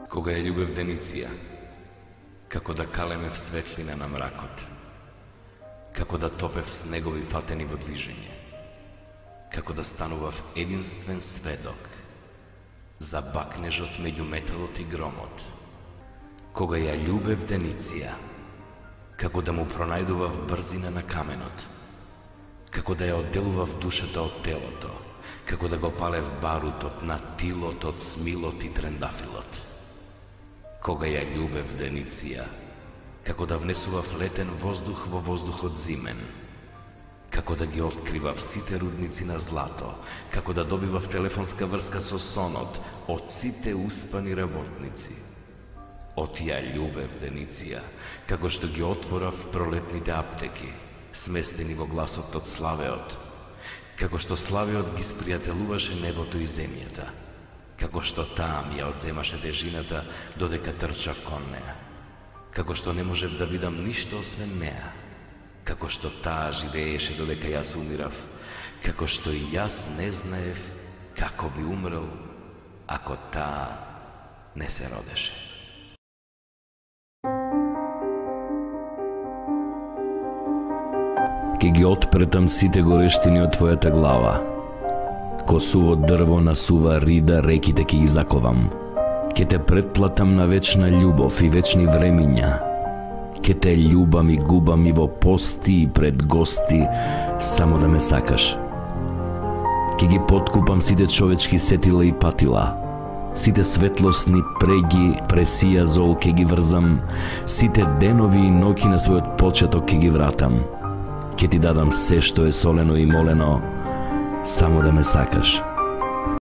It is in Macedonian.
Кога ја љубев Дениција, како да калемев светлина на мракот, како да топев снегови фатени во движење, како да станував единствен сведок за бакнежот меѓу металот и громот. Кога ја љубев Дениција, како да му пронајдував брзина на каменот, како да ја одделував душата од телото, како да го палев барутот на тилот, смилот и трендафилот. Кога ја љубев Дениција, како да внесував летен воздух во воздухот зимен, како да ги откривав сите рудници на злато, како да добивав телефонска врска со сонот од сите успани работници. Од ја љубев Дениција, како што ги отворав пролетните аптеки, сместени во гласот од славеот, како што славеот ги спријателуваше небото и земјата, како што таа ми ја одземаше тежината додека трчав кон неа, како што не можев да видам ништо освен неа, како што таа живееше додека јас умирав, како што и јас не знаев како би умрел ако таа не се родеше. Ке ги отпретам сите горештини од твојата глава. Косово дрво насува рида, реките ке ги заковам. Ке те претплатам на вечна љубов и вечни времиња. Ке те љубам и губам и во пости и пред гости, само да ме сакаш. Ке ги поткупам сите човечки сетила и патила. Сите светлосни преги, пресија зол ке ги врзам, сите денови и ноќи на својот почеток ке ги вратам. Ке ти дадам се што е солено и молено, само да ме сакаш.